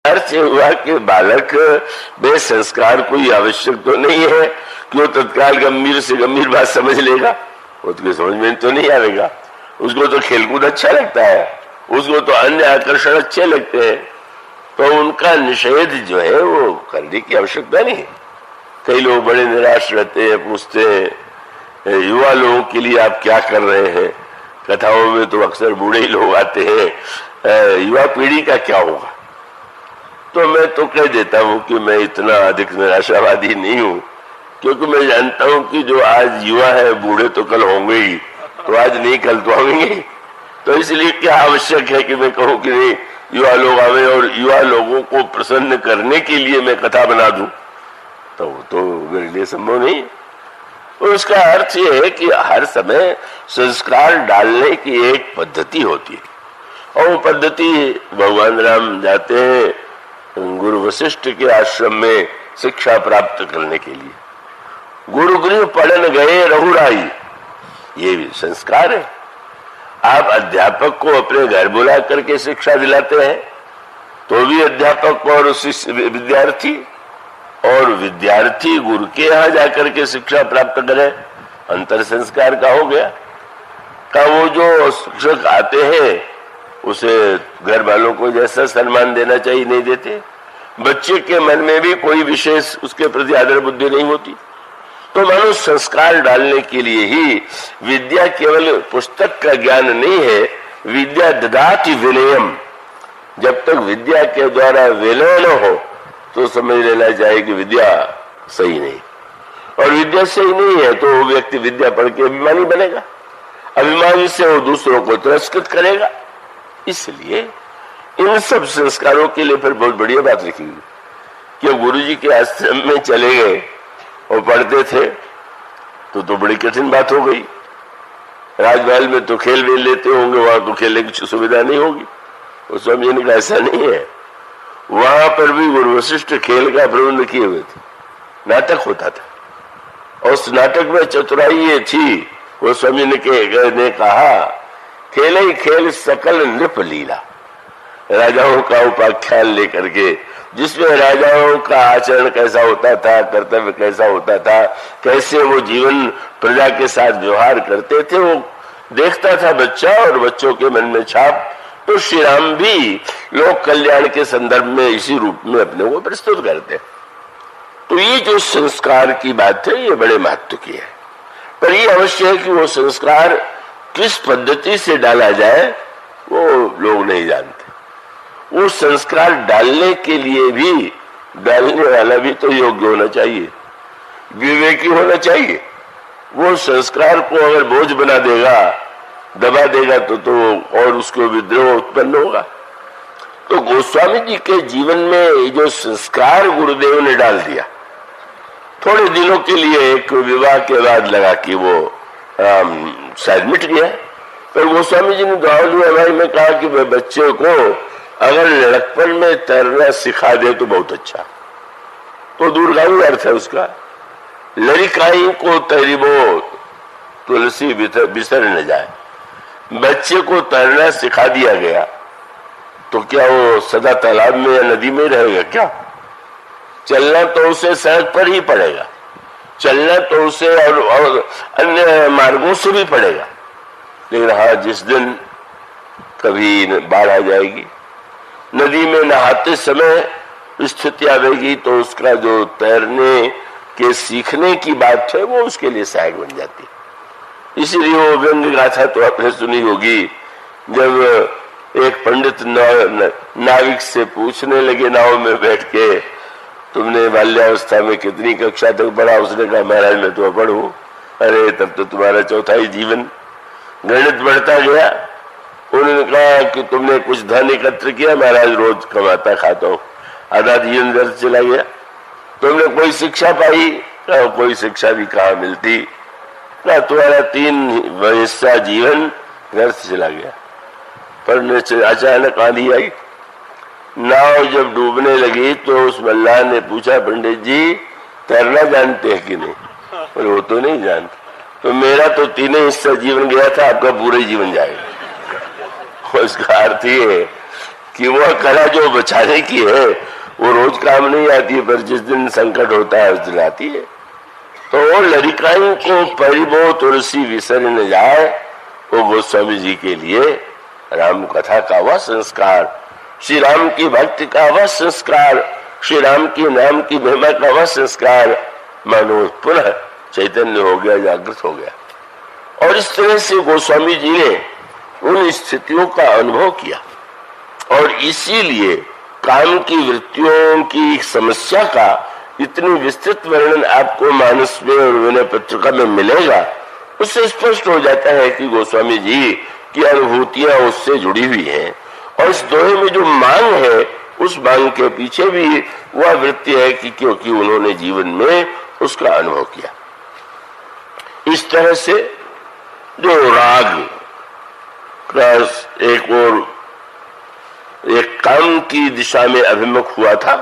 अर्थ हुआ कि बालक में संस्कार कोई आवश्यक तो नहीं है कि वो तत्काल गंभीर से गंभीर बात समझ लेगा। वो तो समझ में तो नहीं आएगा। उसको तो खेलकूद अच्छा लगता है, उसको तो अन्य आकर्षण अच्छे लगते हैं, तो उनका निषेध जो है वो करने की आवश्यकता नहीं। कई लोग बड़े निराश रहते हैं, पूछते हैं युवा लोगों के लिए आप क्या कर रहे हैं। कथाओं में तो अक्सर बूढ़े ही लोग आते हैं, युवा पीढ़ी का क्या होगा। तो मैं तो कह देता हूं कि मैं इतना अधिक निराशावादी नहीं हूं, क्योंकि मैं जानता हूं कि जो आज युवा है बूढ़े तो कल होंगे ही, तो आज नहीं कल तो होंगे। तो इसलिए क्या आवश्यक है कि मैं कहूं कि नहीं युवा लोग आवे और युवा लोगों को प्रसन्न करने के लिए मैं कथा बना दूं, तो वो तो मेरे लिए संभव नहीं। और उसका अर्थ यह है कि हर समय संस्कार डालने की एक पद्धति होती है, और वो पद्धति भगवान राम जाते हैं गुरु वशिष्ठ के आश्रम में शिक्षा प्राप्त करने के लिए। गुरु गृह पढ़न गए रहुराई, ये भी संस्कार है। आप अध्यापक को अपने घर बुला करके शिक्षा दिलाते हैं तो भी अध्यापक और विद्यार्थी, और विद्यार्थी गुरु के यहाँ जाकर के शिक्षा प्राप्त करे, अंतर संस्कार का हो गया। का वो जो शिक्षक आते हैं उसे घर वालों को जैसा सम्मान देना चाहिए नहीं देते। बच्चे के मन में भी कोई विशेष उसके प्रति आदर बुद्धि नहीं होती। तो मानो संस्कार डालने के लिए ही विद्या केवल पुस्तक का ज्ञान नहीं है, विद्या ददाति विनयम। जब तक विद्या के द्वारा विनय न हो तो समझ लेना चाहिए कि विद्या सही नहीं, और विद्या सही नहीं है तो वो व्यक्ति विद्या पढ़ के अभिमानी बनेगा, अभिमानी से वो दूसरों को तिरस्कृत करेगा। इसलिए इन सब संस्कारों के लिए फिर बहुत बढ़िया बात लिखी गई कि गुरु जी के आश्रम में चले गए और पढ़ते थे तो बड़ी कठिन बात हो गई। राजमहल में तो खेल वेल लेते होंगे, वहां तो खेलने की सुविधा नहीं होगी। उस स्वामी जी ने कहा ऐसा नहीं है, वहां पर भी गुरु वशिष्ठ खेल का प्रबंध किए हुए थे, नाटक होता था, और उस नाटक में चतुराई ये थी। वो स्वामी ने कहा खेल ही खेल सकल नृप लीला, राजाओं का उपाख्यान लेकर के, जिसमें राजाओं का आचरण कैसा होता था, कर्तव्य कैसा होता था, कैसे वो जीवन प्रजा के साथ व्यवहार करते थे, वो देखता था बच्चा, और बच्चों के मन में छाप। तो श्री राम भी लोक कल्याण के संदर्भ में इसी रूप में अपने को प्रस्तुत करते। तो ये जो संस्कार की बात है ये बड़े महत्व की है, पर ये अवश्य है कि वो संस्कार किस पद्धति से डाला जाए वो लोग नहीं जानते। वो संस्कार डालने के लिए भी डालने वाला भी तो योग्य होना चाहिए, विवेकी होना चाहिए। वो संस्कार को अगर बोझ बना देगा, दबा देगा तो और उसको विद्रोह उत्पन्न होगा। तो गोस्वामी जी के जीवन में जो संस्कार गुरुदेव ने डाल दिया, थोड़े दिनों के लिए एक विवाह के बाद लगा कि वो शायद मिट गया, पर गोस्वामी जी ने दुआवली में कहा कि बच्चे को अगर लड़कपन में तैरना सिखा दे तो बहुत अच्छा। तो दूरगामी अर्थ है उसका, लड़िकाई को तैरिबो तुलसी बिसर न जाए। बच्चे को तैरना सिखा दिया गया तो क्या वो सदा तालाब में या नदी में रहेगा क्या? चलना तो उसे सड़क पर ही पड़ेगा, चलना तो उसे और अन्य मार्गों से भी पड़ेगा। लेकिन हाँ, जिस दिन कभी बाढ़ आ जाएगी, नदी में नहाते समय स्थिति आएगी, तो उसका जो तैरने के सीखने की बात है वो उसके लिए सहायक बन जाती है। इसीलिए वो व्यंग गाथा तो आपने सुनी होगी, जब एक पंडित नाविक से पूछने लगे नाव में बैठ के, तुमने बाल्यावस्था में कितनी कक्षा तक पढ़ा? उसने कहा महाराज मैं तो अपढ़ हूं। अरे तब तो तुम्हारा चौथाई जीवन गणित बढ़ता गया। उन्होंने कहा कि तुमने कुछ धन एकत्र किया? महाराज रोज कमाता खाता हूं। आधा जीवन व्यर्थ चला गया। तुमने कोई शिक्षा पाई? कोई शिक्षा भी कहाँ मिलती। तुम्हारा 3 हिस्सा जीवन व्यर्थ चला गया। पर अचानक आंधी आई, नाव जब डूबने लगी तो उस मल्लाह ने पूछा पंडित जी तैरना जानते हैं कि नहीं? पर वो तो नहीं जानते। तो मेरा तो 3 हिस्सा जीवन गया था, आपका पूरा जीवन जाएगा। उसका अर्थ ये है कि वह कला जो बचाने की है वो रोज काम नहीं आती, पर जिस दिन संकट होता है उस दिन आती है। तो लड़िकाई को परिबो तुलसी विसर न जाए, वो गोस्वामी जी के लिए राम कथा का वह संस्कार, श्री राम की भक्ति का वह संस्कार, श्री राम की नाम की महिमा का वह संस्कार मानो पुनः चैतन्य हो गया, जागृत हो गया। और इस तरह से गोस्वामी जी ने उन स्थितियों का अनुभव किया और इसीलिए काम की वृत्तियों की समस्या का इतनी विस्तृत वर्णन आपको मानस में और विनय पत्रिका में मिलेगा। उससे स्पष्ट हो जाता है कि गोस्वामी जी की अनुभूतियां उससे जुड़ी हुई हैं और इस दोहे में जो मांग है उस मांग के पीछे भी वह वृत्ति है कि क्योंकि उन्होंने जीवन में उसका अनुभव किया। इस तरह से जो राग का एक और एक काम की दिशा में अभिमुख हुआ था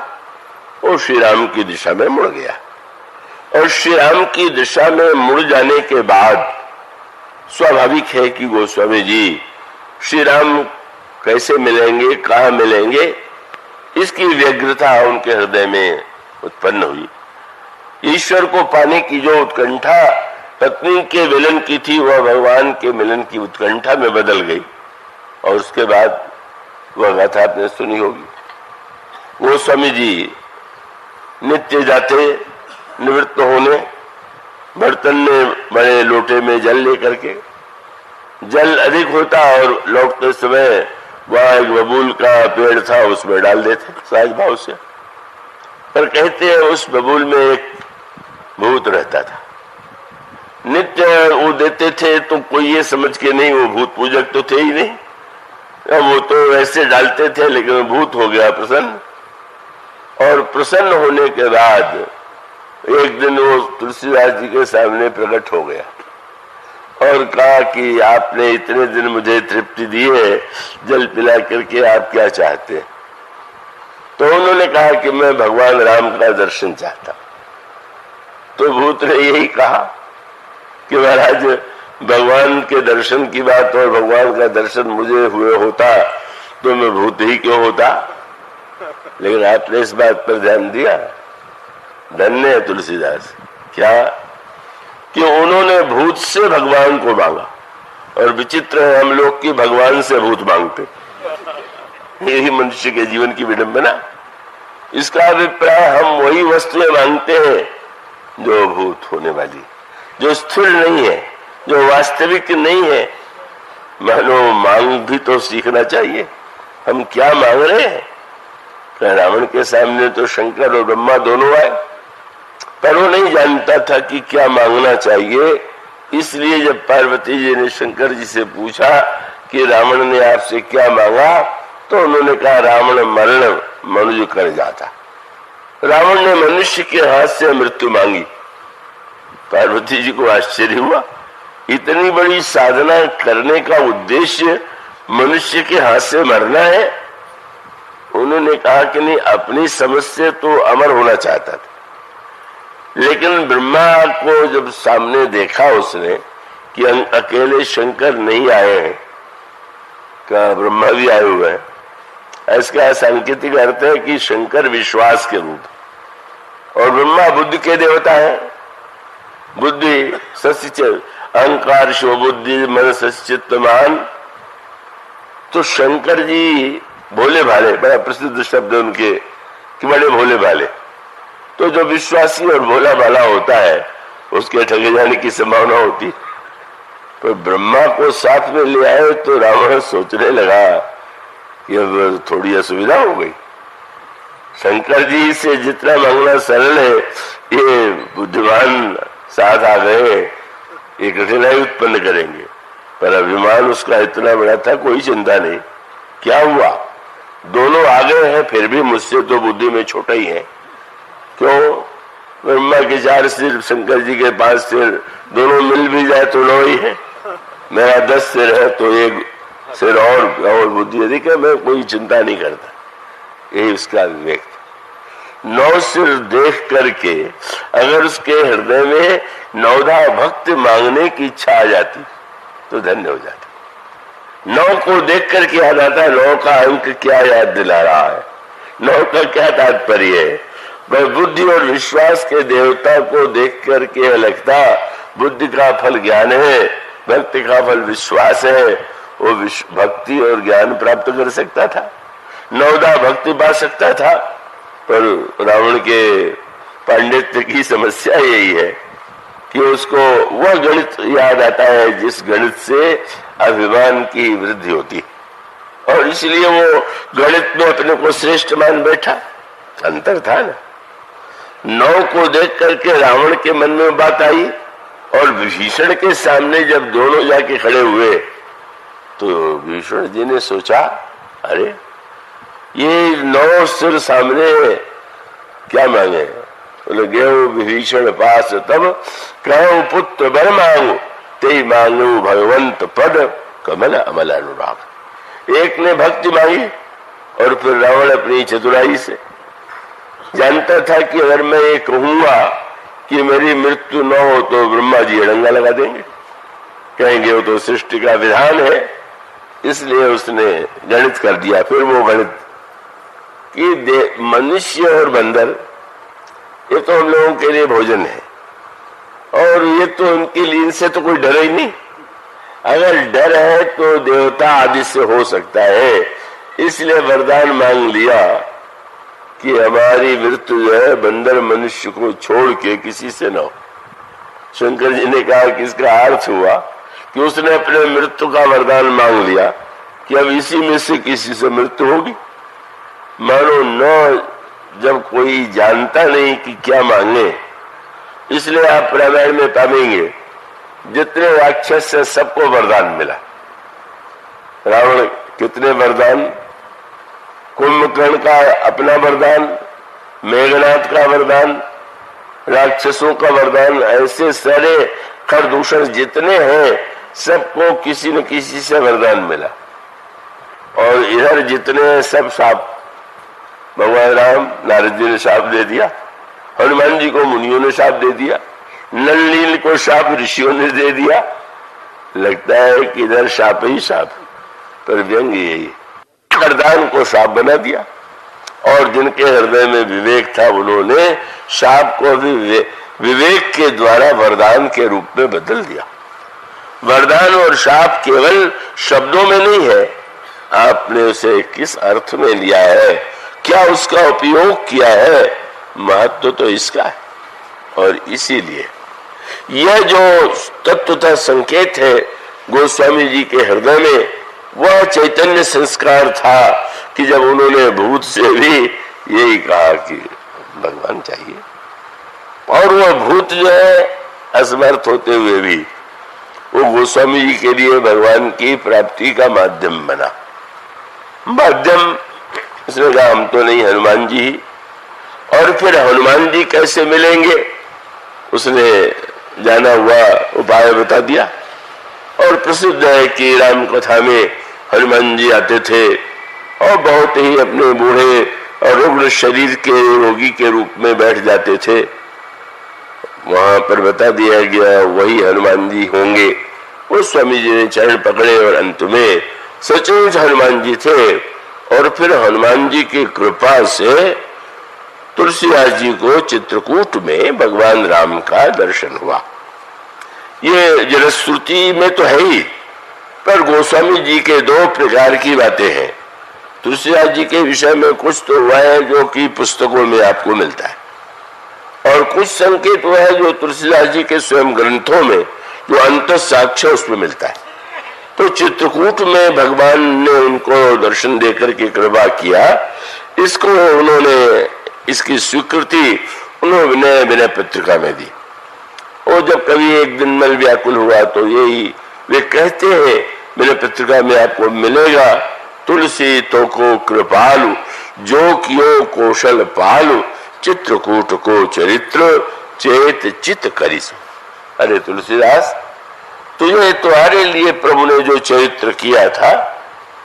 वो श्री राम की दिशा में मुड़ गया और श्री राम की दिशा में मुड़ जाने के बाद स्वाभाविक है कि गोस्वामी जी श्री राम कैसे मिलेंगे, कहाँ मिलेंगे, इसकी व्यग्रता उनके हृदय में उत्पन्न हुई। ईश्वर को पाने की जो उत्कंठा पत्नी के मिलन की थी वह भगवान के मिलन की उत्कंठा में बदल गई और उसके बाद वह गाथा आपने सुनी होगी। गोस्वामी जी नित्य जाते निवृत्त होने, बर्तन में बड़े लोटे में जल लेकर के, जल अधिक होता और लौटते समय वह एक बबूल का पेड़ था उसमें डाल देते सहज भाव से, पर कहते हैं उस बबूल में एक भूत रहता था। नित्य वो देते थे तो कोई ये समझ के नहीं, वो भूत पूजक तो थे ही नहीं, वो तो ऐसे डालते थे, लेकिन भूत हो गया प्रसन्न। और प्रसन्न होने के बाद एक दिन वो तुलसीदास जी के सामने प्रकट हो गया और कहा कि आपने इतने दिन मुझे तृप्ति दी है, जल पिला करके आप क्या चाहते हैं? तो उन्होंने कहा कि मैं भगवान राम का दर्शन चाहता। तो भूत ने यही कहा कि महाराज भगवान के दर्शन की बात और भगवान का दर्शन मुझे हुए होता तो मैं भूत ही क्यों होता, लेकिन आपने इस बात पर ध्यान दिया। धन्य है तुलसीदास, क्या कि उन्होंने भूत से भगवान को मांगा और विचित्र है हम लोग की भगवान से भूत मांगते। यही मनुष्य के जीवन की विडंबना। इसका अभिप्राय हम वही वस्तुएं मांगते हैं जो भूत होने वाली, जो स्थिर नहीं है, जो वास्तविक नहीं है। मानो मांग भी तो सीखना चाहिए। हम क्या मांग रहे हैं? रावण के सामने तो शंकर और ब्रह्मा दोनों आए, पर वो नहीं जानता था कि क्या मांगना चाहिए। इसलिए जब पार्वती जी ने शंकर जी से पूछा कि रावण ने आपसे क्या मांगा, तो उन्होंने कहा रावण मरण मनुष्य कर जाता। रावण ने मनुष्य के हाथ से मृत्यु मांगी। पार्वती जी को आश्चर्य हुआ, इतनी बड़ी साधना करने का उद्देश्य मनुष्य के हाथ से मरना है? उन्होंने कहा कि नहीं, अपनी समझ से तो अमर होना चाहता था, लेकिन ब्रह्मा को जब सामने देखा उसने कि अकेले शंकर नहीं आए हैं, क्या ब्रह्मा भी आए हुए हैं, इसका सांकेतिक अर्थ है कि शंकर विश्वास के रूप और ब्रह्मा बुद्धि के देवता है। बुद्धि सच्चित अहंकार शिव बुद्धि मन सच्चित्तमान। तो शंकर जी भोले भाले, बड़ा प्रसिद्ध शब्द है उनके कि बड़े भोले भाले। तो जो विश्वासी और भोला भाला होता है उसके ठगे जाने की संभावना होती। तो ब्रह्मा को साथ में ले आए तो रावण सोचने लगा कि अब थोड़ी असुविधा हो गई। शंकर जी से जितना मांगना सरल है, ये बुद्धिमान साथ आ गए, ये कठिनाई उत्पन्न करेंगे। पर अभिमान उसका इतना बड़ा था, कोई चिंता नहीं। क्या हुआ, दोनों आ गए हैं, फिर भी मुझसे तो बुद्धि में छोटा ही है। क्यों? ब्रह्मा के 4 सिर, शंकर जी के 5 सिर, दोनों मिल भी जाए तो 9 ही है। मेरा 10 सिर है तो 1 सिर और बुद्धि अधिक है, मैं कोई चिंता नहीं करता। यही उसका विवेक। 9 सिर देख करके अगर उसके हृदय में 9धा भक्त मांगने की इच्छा आ जाती तो धन्य हो जाता। 9 को देख करके याद आता है 9 का अंक क्या याद दिला रहा है, 9 का क्या तात्पर्य है। वह बुद्धि और विश्वास के देवता को देख करके लगता बुद्धि का फल ज्ञान है, भक्ति का फल विश्वास है। वो भक्ति और ज्ञान प्राप्त कर सकता था, 9 भक्ति पा सकता था, पर रावण के पांडित्य की समस्या यही है कि उसको वह गणित याद आता है जिस गणित से अभिमान की वृद्धि होती, और इसलिए वो गणित में अपने को श्रेष्ठ मान बैठा। अंतर था ना। 9 को देख करके रावण के मन में बात आई, और विभीषण के सामने जब दोनों जाके खड़े हुए तो विभीषण जी ने सोचा, अरे ये 9 सिर सामने क्या मांगे। बोले गेहूं विभीषण पास तब कहूं पुत्र बर मांगू, ते मांगू भगवंत पद कमल अमल अनुराग। एक ने भक्ति मांगी, और फिर रावण अपनी चतुराई से जानता था कि अगर मैं ये कहूंगा कि मेरी मृत्यु न हो तो ब्रह्मा जी अड़ंगा लगा देंगे, कहेंगे वो तो सृष्टि का विधान है। इसलिए उसने गणित कर दिया। फिर वो गणित कि मनुष्य और बंदर ये तो हम लोगों के लिए भोजन है, और ये तो उनके लिए, इनसे तो कोई डर ही नहीं। अगर डर है तो देवता आदि से हो सकता है। इसलिए वरदान मांग लिया कि हमारी मृत्यु जो है बंदर मनुष्य को छोड़ के किसी से न हो। शंकर जी ने कहा कि इसका अर्थ हुआ कि उसने अपने मृत्यु का वरदान मांग लिया कि अब इसी में से किसी से मृत्यु होगी। मानो न जब कोई जानता नहीं कि क्या मांगे, इसलिए आप रामायण में पाएंगे जितने राक्षस से सबको वरदान मिला। रावण कितने वरदान, कुंभकर्ण का अपना वरदान, मेघनाथ का वरदान, राक्षसों का वरदान, ऐसे सारे खरदूषण जितने हैं सबको किसी न किसी से वरदान मिला। और इधर जितने सब साप, भगवान राम नारद जी ने शाप दे दिया, हनुमान जी को मुनियों ने शाप दे दिया, नल नील को शाप ऋषियों ने दे दिया। लगता है कि इधर शाप ही शाप, पर व्यंग यही वरदान को शाप बना दिया। और जिनके हृदय में विवेक था उन्होंने शाप को भी विवेक के द्वारा वरदान के रूप में बदल दिया। वरदान और शाप केवल शब्दों में नहीं है, आपने उसे किस अर्थ में लिया है, क्या उसका उपयोग किया है, महत्व तो इसका है। और इसीलिए यह जो तत्व था, संकेत है गोस्वामी जी के हृदय में, वह चैतन्य संस्कार था कि जब उन्होंने भूत से भी यही कहा कि भगवान चाहिए, और वह भूत जो है असमर्थ होते हुए भी वो गोस्वामी जी के लिए भगवान की प्राप्ति का माध्यम बना। माध्यम उसने कहा हम तो नहीं, हनुमान जी ही। और फिर हनुमान जी कैसे मिलेंगे, उसने जाना हुआ उपाय बता दिया। और प्रसिद्ध है कि राम कथा में हनुमान जी आते थे और बहुत ही अपने बूढ़े और रुग्ण शरीर के रोगी के रूप में बैठ जाते थे। वहां पर बता दिया गया वही हनुमान जी होंगे। वो स्वामी जी ने चरण पकड़े और अंत में सचमुच हनुमान जी थे। और फिर हनुमान जी की कृपा से तुलसीदास जी को चित्रकूट में भगवान राम का दर्शन हुआ। ये जनश्रुति में तो है ही, पर गोस्वामी जी के 2 प्रकार की बातें हैं। तुलसीदास जी के विषय में कुछ तो हुआ है जो कि पुस्तकों में आपको मिलता है, और कुछ संकेत हुआ है जो तुलसीदास जी के स्वयं ग्रंथों में जो अंत साक्ष्य उसमें मिलता है। तो चित्रकूट में भगवान ने उनको दर्शन देकर के कृपा किया। इसको उन्होंने, इसकी स्वीकृति उन्होंने विनय पत्रिका में दी। और जब कभी एक दिन मल व्याकुल हुआ तो यही वे कहते हैं विनय पत्रिका में आपको मिलेगा, तुलसी तो को कृपालु जो कियो कौशल पालु चित्रकूट को चरित्र चेत चित करिस। अरे तुलसीदास, तुझे तुम्हारे लिए प्रभु ने जो चरित्र किया था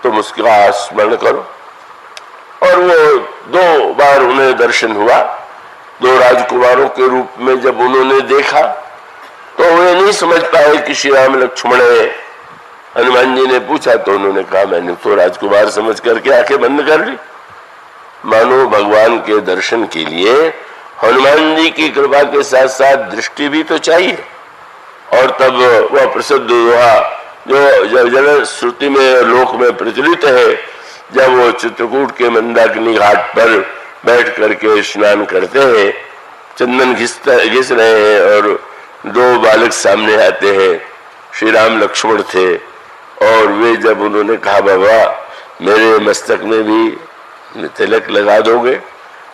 तुम उसका स्मरण करो। और वो 2 बार उन्हें दर्शन हुआ। 2 राजकुमारों के रूप में जब उन्होंने देखा तो वे नहीं समझ पाए कि श्री राम लक्ष्मण है, हनुमान जी ने पूछा तो उन्होंने कहा मैंने तो राजकुमार समझ करके आंखें बंद कर ली। मानो भगवान के दर्शन के लिए हनुमान जी की कृपा के साथ साथ दृष्टि भी तो चाहिए। और तब वह प्रसिद्ध दोहा जो जन श्रुति में लोक में प्रचलित है, जब वो चित्रकूट के मंदाकिनी घाट पर बैठ करके स्नान करते हैं, चंदन घिस रहे हैं और दो बालक सामने आते हैं, श्री राम लक्ष्मण थे, और वे जब उन्होंने कहा बाबा मेरे मस्तक में भी तिलक लगा दोगे,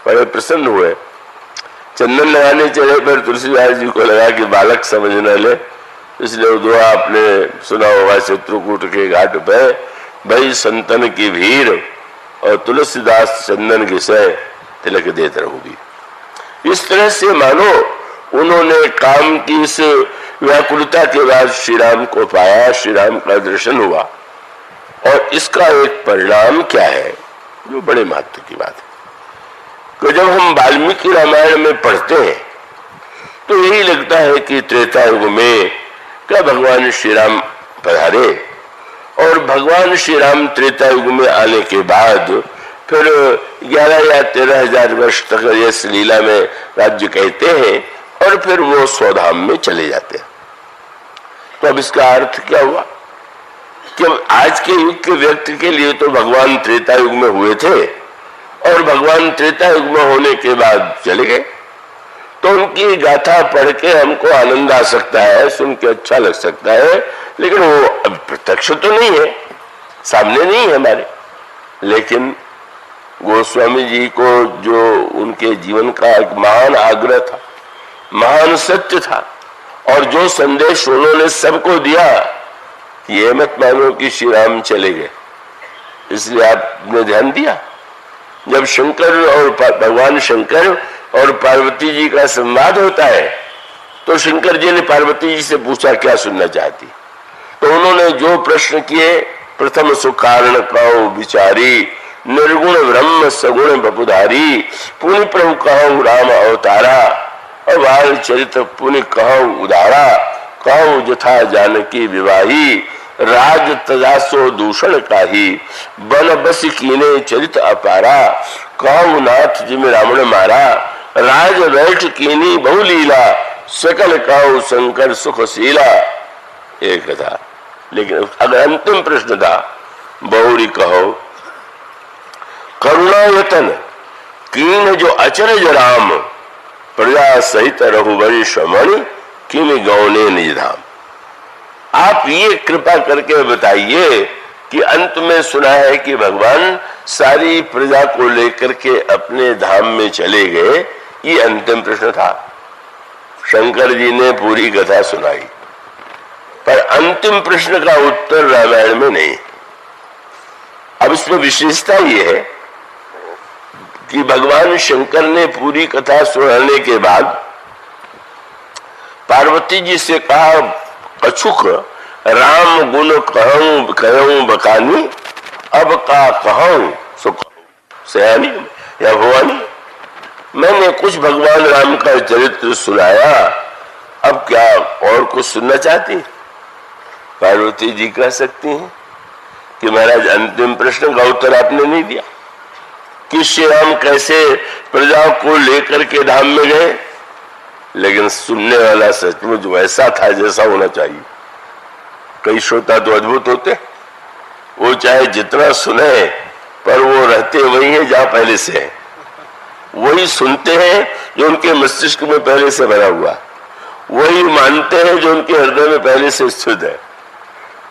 बड़े प्रसन्न हुए। चंदन लगाने चले पर तुलसीदास जी को लगा कि बालक समझ न ले, इसलिए दुआ आपने सुना होगा चित्रकूट के घाट पे, भाई संतन की भीड़ और तुलसीदास चंदन घिसे तिलक देते रहोगी। इस तरह से मानो उन्होंने काम की इस व्याकुलता के बाद श्री राम को पाया, श्री राम का दर्शन हुआ। और इसका एक परिणाम क्या है जो बड़े महत्व की बात है कि जब हम वाल्मीकि रामायण में पढ़ते हैं तो यही लगता है कि त्रेता युग में क्या भगवान श्री राम पधारे, और भगवान श्री राम त्रेता युग में आने के बाद फिर 11 या 13 हजार वर्ष तक यश लीला में राज्य कहते हैं और फिर वो स्वधाम में चले जाते हैं। तो अब इसका अर्थ क्या हुआ कि आज के युग के व्यक्ति के लिए तो भगवान त्रेता युग में हुए थे और भगवान त्रेता युग में होने के बाद चले गए, तो उनकी गाथा पढ़ के हमको आनंद आ सकता है, सुन के अच्छा लग सकता है, लेकिन वो अब प्रत्यक्ष तो नहीं है, सामने नहीं है हमारे। लेकिन गोस्वामी जी को जो उनके जीवन का एक महान आग्रह था, महान सत्य था, और जो संदेश उन्होंने सबको दिया, ये मत मानो कि श्री राम चले गए इसलिए आपने ध्यान दिया। जब शंकर और भगवान शंकर और पार्वती जी का संवाद होता है तो शंकर जी ने पार्वती जी से पूछा क्या सुनना चाहती, तो उन्होंने जो प्रश्न किए, प्रथम सुकारण कहो विचारी, निर्गुण ब्रह्म सगुण बपुधारी, पुनि प्रभु कहो राम अवतारा, अबाल चरित पुनि कहो उदारा, कहो जथा जानकी विवाही, राज तजासो दूषण काही, बन बस कीने चरित अपारा, कहो नाथ जिम रावण मारा, राज बैठ कीनी बहुलीला, सकल कहो शंकर सुखशीला। एक था, लेकिन अगर अंतिम प्रश्न था बहुरी कहो करुणायतन कीन जो अचरज राम, प्रजा सहित रघुवंश श्रवण किम गौने निज धाम। आप ये कृपा करके बताइए कि अंत में सुना है कि भगवान सारी प्रजा को लेकर के अपने धाम में चले गए, ये अंतिम प्रश्न था। शंकर जी ने पूरी कथा सुनाई पर अंतिम प्रश्न का उत्तर रामायण में नहीं। अब इसमें विशेषता ये है कि भगवान शंकर ने पूरी कथा सुनाने के बाद पार्वती जी से कहा अछुक राम गुण कहूं बकानी, अब का कहूं सुख सयानी या भवानी। मैंने कुछ भगवान राम का चरित्र सुनाया, अब क्या और कुछ सुनना चाहती? पार्वती जी कह सकती हैं कि महाराज अंतिम प्रश्न का उत्तर आपने नहीं दिया कि श्री राम कैसे प्रजा को लेकर के धाम में गए, लेकिन सुनने वाला सचमुच वैसा था जैसा होना चाहिए। कई श्रोता तो अद्भुत होते, वो चाहे जितना सुने पर वो रहते वही है जहां पहले से है, वही सुनते हैं जो उनके मस्तिष्क में पहले से भरा हुआ, वही मानते हैं जो उनके हृदय में पहले से स्थित है।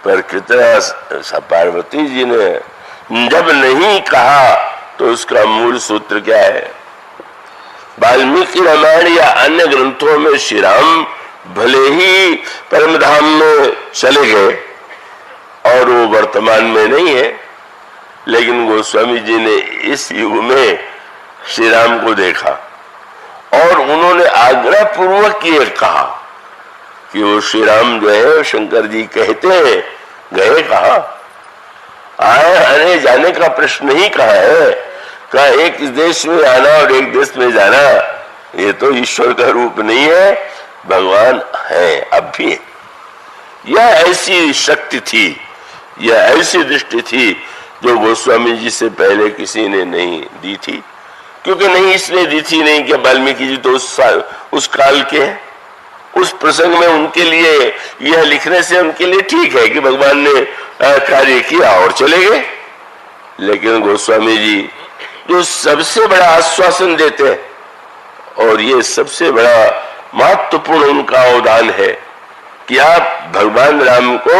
पर कितना पार्वती जी ने जब नहीं कहा तो उसका मूल सूत्र क्या है? वाल्मीकि रामायण या अन्य ग्रंथों में श्री राम भले ही परम धाम में चले गए और वो वर्तमान में नहीं है, लेकिन गोस्वामी जी ने इस युग में श्री राम को देखा और उन्होंने आग्रह पूर्वक ये कहा कि वो श्री राम जो है शंकर जी कहते हैं गए कहा, आए आने जाने का प्रश्न ही कहा है, का एक देश में आना और एक देश में जाना ये तो ईश्वर का रूप नहीं है, भगवान है अब भी। यह ऐसी शक्ति थी यह ऐसी दृष्टि थी जो गोस्वामी जी से पहले किसी ने नहीं दी थी। क्योंकि नहीं इसलिए दी थी नहीं कि वाल्मीकि जी तो उस काल के हैं, उस प्रसंग में उनके लिए यह लिखने से उनके लिए ठीक है कि भगवान ने कार्य किया और चले गए। लेकिन गोस्वामी जी जो सबसे बड़ा आश्वासन देते हैं, और ये सबसे बड़ा महत्वपूर्ण उनका अवदान है कि आप भगवान राम को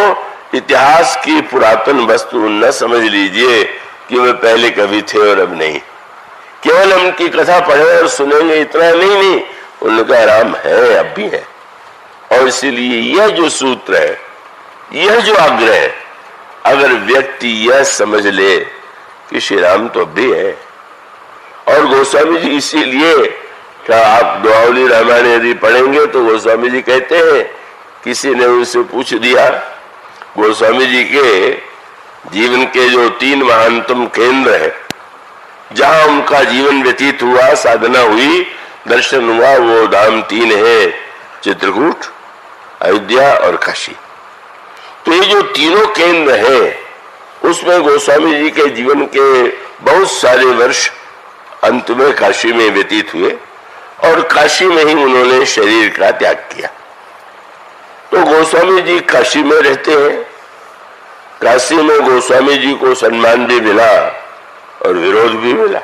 इतिहास की पुरातन वस्तु न समझ लीजिए कि वे पहले कभी थे और अब नहीं। केवल उनकी कथा पढ़े और सुनेंगे इतना नहीं, उनका राम है, अब भी है। और इसीलिए यह जो सूत्र है, यह जो आग्रह है, अगर व्यक्ति यह समझ ले कि श्री राम तो अब भी है। और गोस्वामी जी इसीलिए क्या आप दोहावली रामायण यदि पढ़ेंगे तो गोस्वामी जी कहते हैं, किसी ने उनसे पूछ दिया गोस्वामी जी के जीवन के जो 3 महानतम केंद्र है, जहां उनका जीवन व्यतीत हुआ, साधना हुई, दर्शन हुआ, वो धाम 3 है, चित्रकूट, अयोध्या और काशी। तो ये जो तीनों केंद्र हैं, उसमें गोस्वामी जी के जीवन के बहुत सारे वर्ष अंत में काशी में व्यतीत हुए और काशी में ही उन्होंने शरीर का त्याग किया। तो गोस्वामी जी काशी में रहते हैं। काशी में गोस्वामी जी को सम्मान भी मिला और विरोध भी मिला।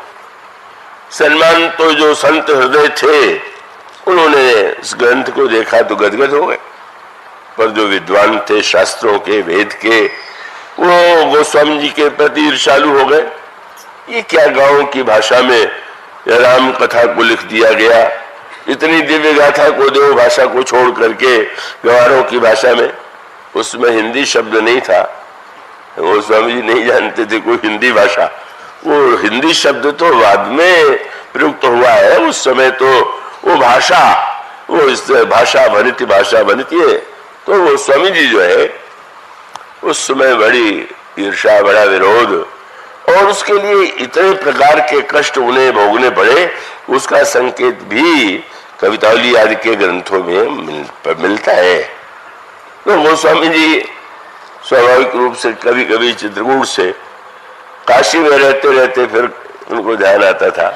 सम्मान तो जो संत हृदय थे उन्होंने इस ग्रंथ को देखा तो गदगद हो गए, पर जो विद्वान थे शास्त्रों के, वेद के, वो गोस्वामी जी के प्रति ईर्ष्यालु हो गए। ये क्या गांव की भाषा में राम कथा को लिख दिया गया, इतनी दिव्य गाथा को देव भाषा को छोड़ करके गवारों की भाषा में, उसमें हिंदी शब्द नहीं था। गोस्वामी जी नहीं जानते थे कोई हिंदी भाषा, वो हिंदी शब्द तो बाद में प्रयुक्त हुआ है। उस समय तो वो भाषा, वो इस भाषा बनती है। तो गोस्वामी जी जो है उस समय बड़ी ईर्ष्या, बड़ा विरोध, और उसके लिए इतने प्रकार के कष्ट उन्हें भोगने पड़े, उसका संकेत भी कवितावली आदि के ग्रंथों में मिलता है। तो गोस्वामी जी स्वाभाविक रूप से कभी कभी चित्रकूट से काशी में रहते रहते फिर उनको ध्यान आता था।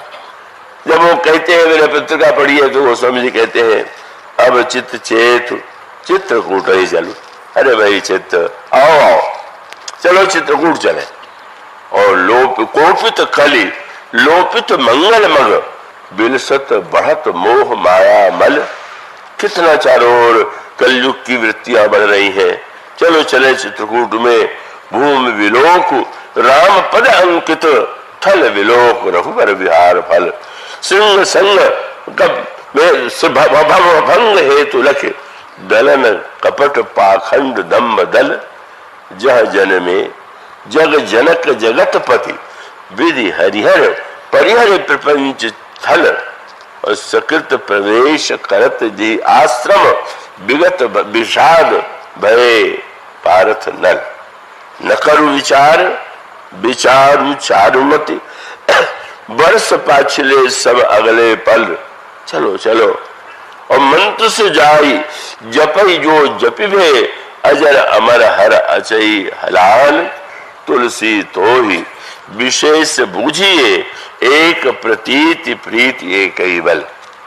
जब वो कहते हैं मैंने पत्रिका पढ़ी है, तो गोस्वामी जी कहते हैं अब चित्त चेत चित्रकूट ही चलो। अरे भाई चित्त आओ चलो चित्रकूट चले। और कोपित कली लोपित मंगल मग बिलसत बढ़त मोह माया मल। कितना चारों ओर कलयुग की वृत्तियां बढ़ रही हैं। चलो चले चित्रकूट में, भूमि विलोक राम पद अंकित, थल विलोक रघुबर विहार फल। सिंह संग भंग हेतु लख, दलन कपट पाखंड दम्भ दल। जह जन में जग जनक जगतपति, विधि हरिहर परिहर प्रपंच थल। और सकृत प्रवेश करत जी आश्रम, विगत विषाद भय पारथ नल। न करु विचार विचारु चारुमति, वर्ष पाछले सब अगले पल। चलो चलो और मंत्र से जाई जपई जो जपिबे, अजर अमर हर अचई हलाल। तुलसी तो ही विशेष बूझिए, एक प्रतीति प्रीति एक ही बल।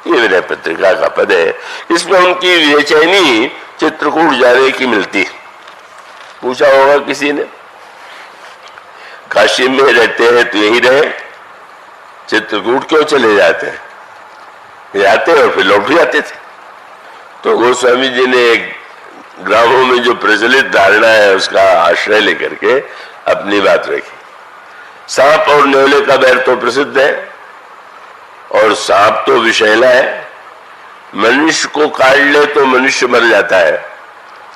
ये विनय पत्रिका का पद है। इसमें उनकी बेचैनी चित्रकूट जाने की मिलती। पूछा होगा किसी ने, काशी में रहते हैं तो यही रहे, चित्रकूट क्यों चले जाते हैं? जाते और फिर लौट जाते थे। तो गोस्वामी जी ने ग्रामों में जो प्रचलित धारणा है उसका आश्रय लेकर के अपनी बात रखी। सांप और न्योले का बैर तो प्रसिद्ध है, और सांप तो विषैला है, मनुष्य को काट ले तो मनुष्य मर जाता है।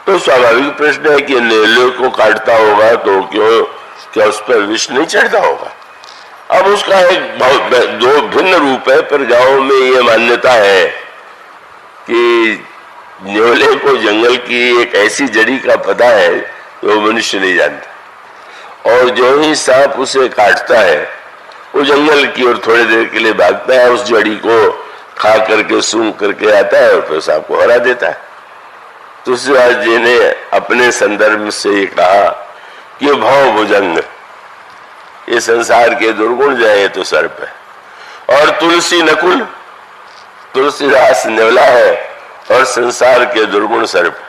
तो स्वाभाविक प्रश्न है कि न्योले को काटता होगा तो क्या उस पर विष नहीं चढ़ता होगा? अब उसका एक दो भिन्न रूप है, पर गांव में ये मान्यता है कि न्योले को जंगल की एक ऐसी जड़ी का पता है जो मनुष्य नहीं जानता, और जो ही सांप उसे काटता है वो जंगल की ओर थोड़ी देर के लिए भागता है, उस जड़ी को खा करके सूंघ करके आता है और फिर सांप को हरा देता है। तुलसीदास जी ने अपने संदर्भ से ये कहा कि भव भुजंग, ये संसार के दुर्गुण जो है तो सर्प है। और तुलसी नकुल, तुलसीदास नेवला है और संसार के दुर्गुण सर्प।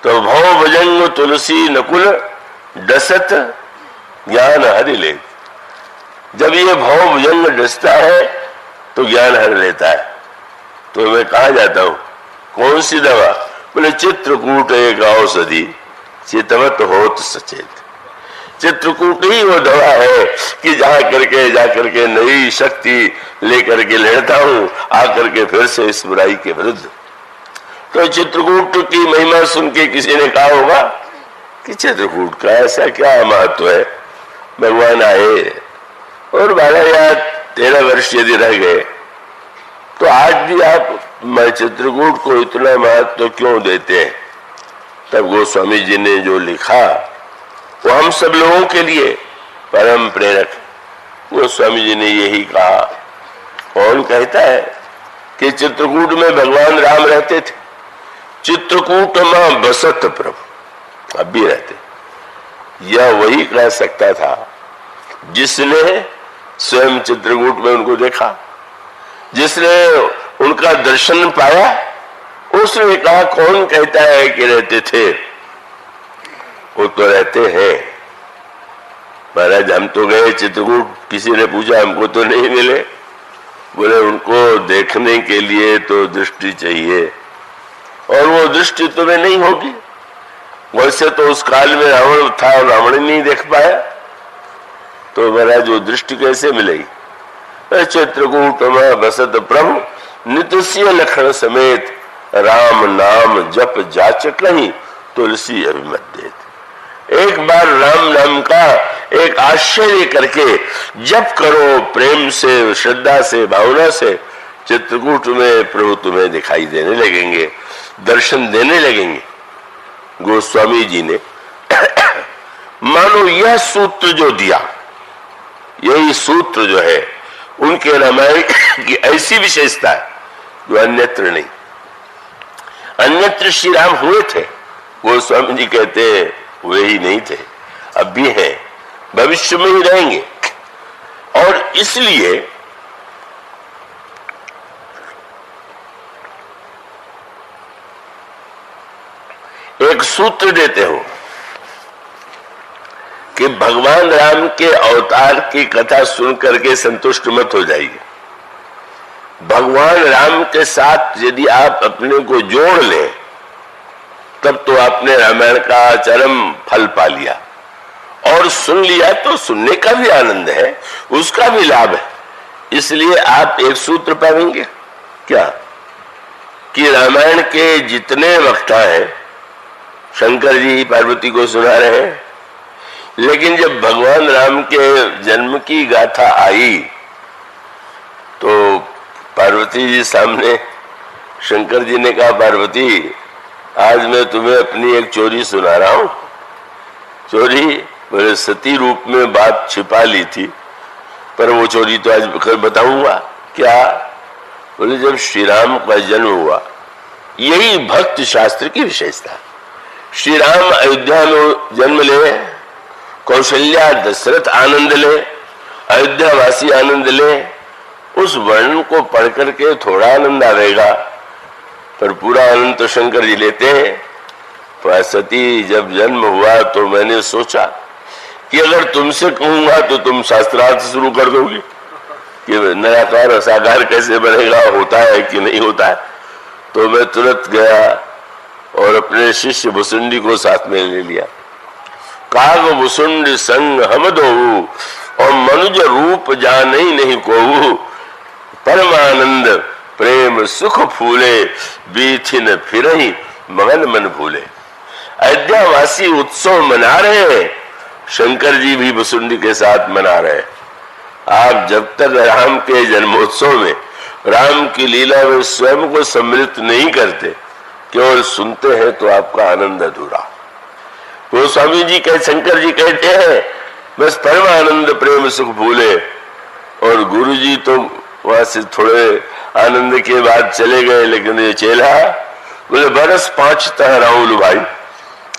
तो भव भुजंग तुलसी नकुल डसत ज्ञान हरि ले। जब ये भव भुजंग डसता है तो ज्ञान हर लेता है। तो मैं कहा जाता हूं, कौन सी दवा? बोले चित्रकूट एक औषधि चितवत होत सचेत। चित्रकूट ही वो दवा है कि जा करके नई शक्ति लेकर के लड़ता हूं, आकर के फिर से इस बुराई के विरुद्ध। तो चित्रकूट की महिमा सुन के किसी ने कहा होगा कि चित्रकूट का ऐसा क्या महत्व है, भगवान आए और 12 या 13 वर्ष यदि रह गए तो आज भी आप चित्रकूट को इतना महत्व क्यों देते हैं? तब गोस्वामी जी ने जो लिखा वो हम सब लोगों के लिए परम प्रेरक। गोस्वामी जी ने यही कहा। कौन कहता है कि चित्रकूट में भगवान राम रहते थे? चित्रकूट में बसत प्रभु, अब भी रहते। यह वही कह सकता था जिसने स्वयं चित्रकूट में उनको देखा, जिसने उनका दर्शन पाया। उसने कहा कौन कहता है कि रहते थे? वो तो रहते हैं। महाराज हम तो गए चित्रकूट, किसी ने पूछा हमको तो नहीं मिले। बोले उनको देखने के लिए तो दृष्टि चाहिए और वो दृष्टि तुम्हें नहीं होगी। वैसे तो उस काल में रावण था और रावण नहीं देख पाया, तो महाराज वो दृष्टि कैसे मिलेगी? चित्रकूट में बसत प्रभु नित्य लखन समेत राम नाम जप जाचक नहीं तुलसी अभिमत देत। एक बार राम नाम का एक आश्चर्य करके जप करो प्रेम से, श्रद्धा से, भावना से, चित्रकूट में प्रभु तुम्हें दिखाई देने लगेंगे, दर्शन देने लगेंगे। गोस्वामी जी ने मानो यह सूत्र जो दिया, यही सूत्र जो है उनके रामायण की ऐसी विशेषता है जो अन्यत्र नहीं। अन्यत्र श्री राम हुए थे, गोस्वामी जी कहते हैं वे ही नहीं थे, अब भी हैं, भविष्य में ही रहेंगे। और इसलिए एक सूत्र देते हो कि भगवान राम के अवतार की कथा सुन करके संतुष्ट मत हो जाइए। भगवान राम के साथ यदि आप अपने को जोड़ लें तब तो आपने रामायण का चरम फल पा लिया। और सुन लिया तो सुनने का भी आनंद है, उसका भी लाभ है। इसलिए आप एक सूत्र पाएंगे क्या कि रामायण के जितने वक्ता हैं शंकर जी पार्वती को सुना रहे हैं, लेकिन जब भगवान राम के जन्म की गाथा आई तो पार्वती जी सामने शंकर जी ने कहा, पार्वती आज मैं तुम्हें अपनी एक चोरी सुना रहा हूं। चोरी? बोले सती रूप में बात छिपा ली थी, पर वो चोरी तो आज बताऊंगा। क्या? बोले जब श्री राम का जन्म हुआ, यही भक्त शास्त्र की विशेषता। श्री राम अयोध्या में जन्म ले, कौशल्या दशरथ आनंद ले, अयोध्या वासी आनंद ले, उस वर्णन को पढ़ करके थोड़ा आनंद आएगा, पर पूरा आनंद तो शंकर जी लेते हैं। तो सती जब जन्म हुआ तो मैंने सोचा कि अगर तुमसे कहूंगा तो तुम शास्त्रार्थ शुरू कर दोगी कि निराकार साकार कैसे बनेगा, होता है कि नहीं होता है। तो मैं तुरंत गया और अपने शिष्य भुसुंडी को साथ में ले लिया। काग भुसुंड संग हम दो और मनुज रूप जाने नहीं कोहू, परमानंद प्रेम सुख फूले बीथिन फिरही मगन मन भूले। अयोध्या वासी उत्सव मना रहे हैं, शंकर जी भी भुसुंडी के साथ मना रहे। आप जब तक राम के जन्मोत्सव में राम की लीला में स्वयं को सम्मिलित नहीं करते, केवल सुनते हैं, तो आपका आनंद अधूरा। गोस्वामी जी कहे, शंकर जी कहते हैं बस परमानंद प्रेम सुख भूले। और गुरु जी तो वहां से थोड़े आनंद के बाद चले गए, लेकिन ये चेला बोले बरस 5 तह राहुल भाई।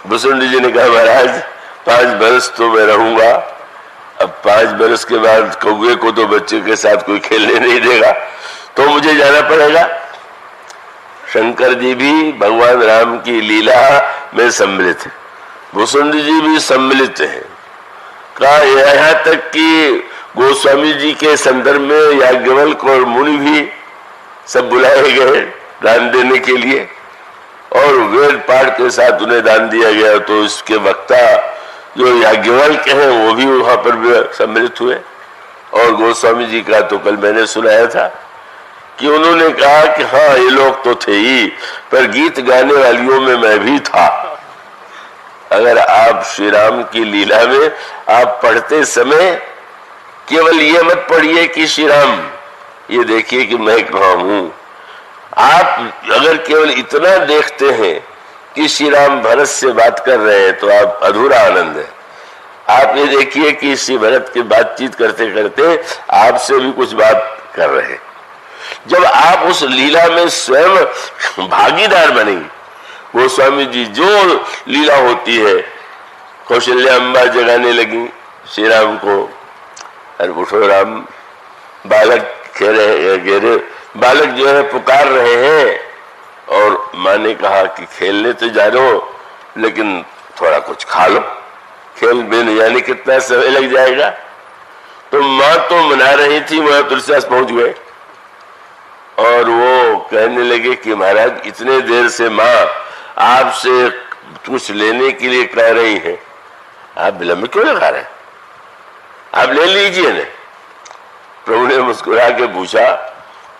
भुसुंडी जी ने कहा, महाराज 5 बरस तो मैं रहूंगा, अब 5 बरस के बाद कौवे को तो बच्चे के साथ कोई खेलने नहीं देगा, तो मुझे जाना पड़ेगा। शंकर जी भी भगवान राम की लीला में सम्मिलित है, भूसुंड जी भी सम्मिलित है। कहा यहाँ तक कि गोस्वामी जी के संदर्भ में याज्ञवल्क्य और मुनि भी सब बुलाए गए दान देने के लिए, और वेद पाठ के साथ उन्हें दान दिया गया। तो इसके वक्ता जो याज्ञवल्क्य हैं वो भी वहां पर भी सम्मिलित हुए। और गोस्वामी जी का तो कल मैंने सुनाया था कि उन्होंने कहा कि हाँ ये लोग तो थे ही, पर गीत गाने वालियों में मैं भी था। अगर आप श्री राम की लीला में आप पढ़ते समय केवल ये मत पढ़िए कि श्री राम, ये देखिए कि मैं कहाँ हूं। आप अगर केवल इतना देखते हैं कि श्री राम भरत से बात कर रहे हैं तो आप अधूरा आनंद है। आप ये देखिए कि श्री भरत की बातचीत करते करते आपसे भी कुछ बात कर रहे हैं। जब आप उस लीला में स्वयं भागीदार बनेंगे, गोस्वामी जी जो लीला होती है, कौशल्या अम्बा जगाने लगी श्री राम को, अरे उठो राम, बालक कह रहे बालक जो है पुकार रहे हैं, और माँ ने कहा कि खेलने तो जा रहे हो लेकिन थोड़ा कुछ खा लो, खेल में न जाने कितना समय लग जाएगा। तो माँ तो मना रही थी, वहां तुलसीदास पहुंच गए और वो कहने लगे कि महाराज इतने देर से माँ आपसे कुछ लेने के लिए कह रही है, आप विलंब क्यों लगा रहे हैं, आप ले लीजिए ना। प्रभु ने मुस्कुरा के पूछा,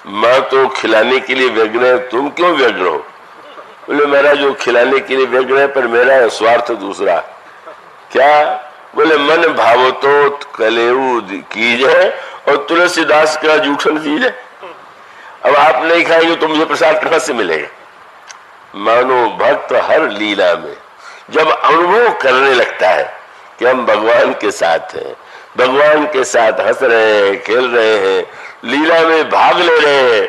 माँ तो खिलाने के लिए व्यग्र है, तुम क्यों व्यग्र हो? बोले महाराज वो खिलाने के लिए व्यग्र है पर मेरा स्वार्थ दूसरा। क्या? बोले मन भावो तो कलेऊ कीजिए और तुलसीदास का जूठन दीजिए। अब आप नहीं खाएंगे तो मुझे प्रसाद कहां से मिलेगा? मानो भक्त हर लीला में जब अनुभव करने लगता है कि हम भगवान के साथ हैं, भगवान के साथ हंस रहे हैं, खेल रहे हैं, लीला में भाग ले रहे हैं,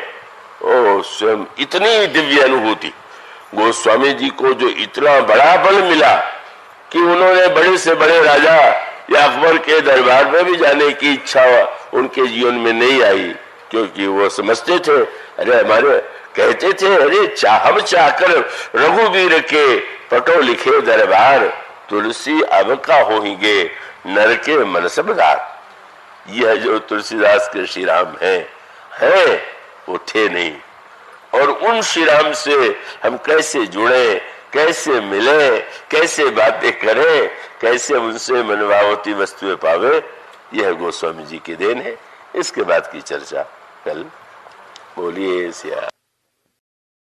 ओ स्वयं इतनी दिव्य अनुभूति। गोस्वामी जी को जो इतना बड़ा बल मिला कि उन्होंने बड़े से बड़े राजा या अकबर के दरबार में भी जाने की इच्छा उनके जीवन में नहीं आई, क्योंकि वो समझते थे, अरे हमारे कहते थे, अरे हम चाहकर रघुवीर के पटो लिखे दरबार, तुलसी अब का होंगे नर के मन सबदार। यह जो तुलसीदास के श्री राम है वो थे नहीं। और उन श्री राम से हम कैसे जुड़े, कैसे मिले, कैसे बातें करें, कैसे उनसे मनभावती वस्तुएं पावे, यह गोस्वामी जी की देन है। इसके बाद की चर्चा कल। बोलिए सिया।